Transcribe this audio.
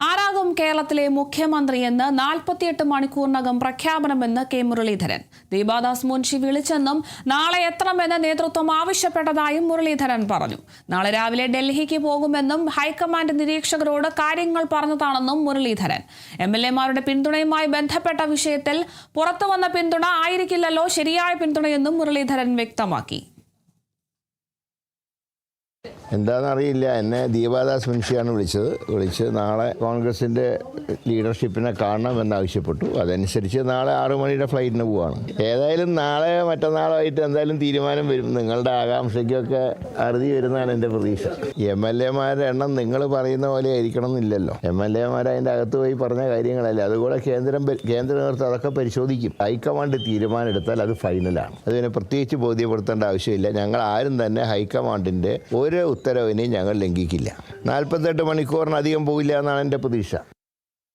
ആരാകും കേരളത്തിലെ മുഖ്യമന്ത്രിയെന്ന് 48 മണിക്കൂറിനകം പ്രഖ്യാപനമെന്ന് കെ മുരളീധരൻ. ദീപാദാസ് മുൻഷി വിളിച്ചെന്നും നാളെ എത്തണമെന്ന് നേതൃത്വം ആവശ്യപ്പെട്ടതായും മുരളീധരൻ പറഞ്ഞു. നാളെ രാവിലെ ഡൽഹിക്ക് പോകുമെന്നും ഹൈക്കമാൻഡ് നിരീക്ഷകരോട് കാര്യങ്ങൾ പറഞ്ഞതാണെന്നും മുരളീധരൻ. എംഎൽഎമാരുടെ പിന്തുണയുമായി ബന്ധപ്പെട്ട വിഷയത്തിൽ പുറത്തുവന്ന പിന്തുണ ആയിരിക്കില്ലല്ലോ ശരിയായ പിന്തുണയെന്നും മുരളീധരൻ വ്യക്തമാക്കി. എന്താണെന്നറിയില്ല, എന്നെ ദീപാദാസ് മുൻഷിയാണ് വിളിച്ച് നാളെ കോൺഗ്രസിൻ്റെ ലീഡർഷിപ്പിനെ കാണണമെന്നാവശ്യപ്പെട്ടു. അതനുസരിച്ച് നാളെ 6 മണിയുടെ ഫ്ലൈറ്റിന് പോവാണ്. ഏതായാലും നാളെ മറ്റന്നാളായിട്ട് എന്തായാലും തീരുമാനം വരും. നിങ്ങളുടെ ആകാംക്ഷയ്ക്കൊക്കെ അറുതി വരുന്നതാണ് എൻ്റെ പ്രതീക്ഷ. എംഎൽഎമാരുടെ എണ്ണം നിങ്ങൾ പറയുന്ന പോലെ ആയിരിക്കണം എന്നില്ലല്ലോ. എംഎൽഎമാർ അതിൻ്റെ അകത്ത് പോയി പറഞ്ഞ കാര്യങ്ങളല്ലേ, അതുകൂടെ കേന്ദ്ര നേതൃത്വം അതൊക്കെ പരിശോധിക്കും. ഹൈക്കമാൻഡ് തീരുമാനം എടുത്താൽ അത് ഫൈനലാണ്. അതിനെ പ്രത്യേകിച്ച് ബോധ്യപ്പെടുത്തേണ്ട ആവശ്യമില്ല. ഞങ്ങൾ ആരും തന്നെ ഹൈക്കമാൻഡിൻ്റെ ഒരു ഉത്തരവിനെയും ഞങ്ങൾ ലംഘിക്കില്ല. 48 മണിക്കൂറിനധികം പോകില്ല എന്നാണ് എൻ്റെ പ്രതീക്ഷ.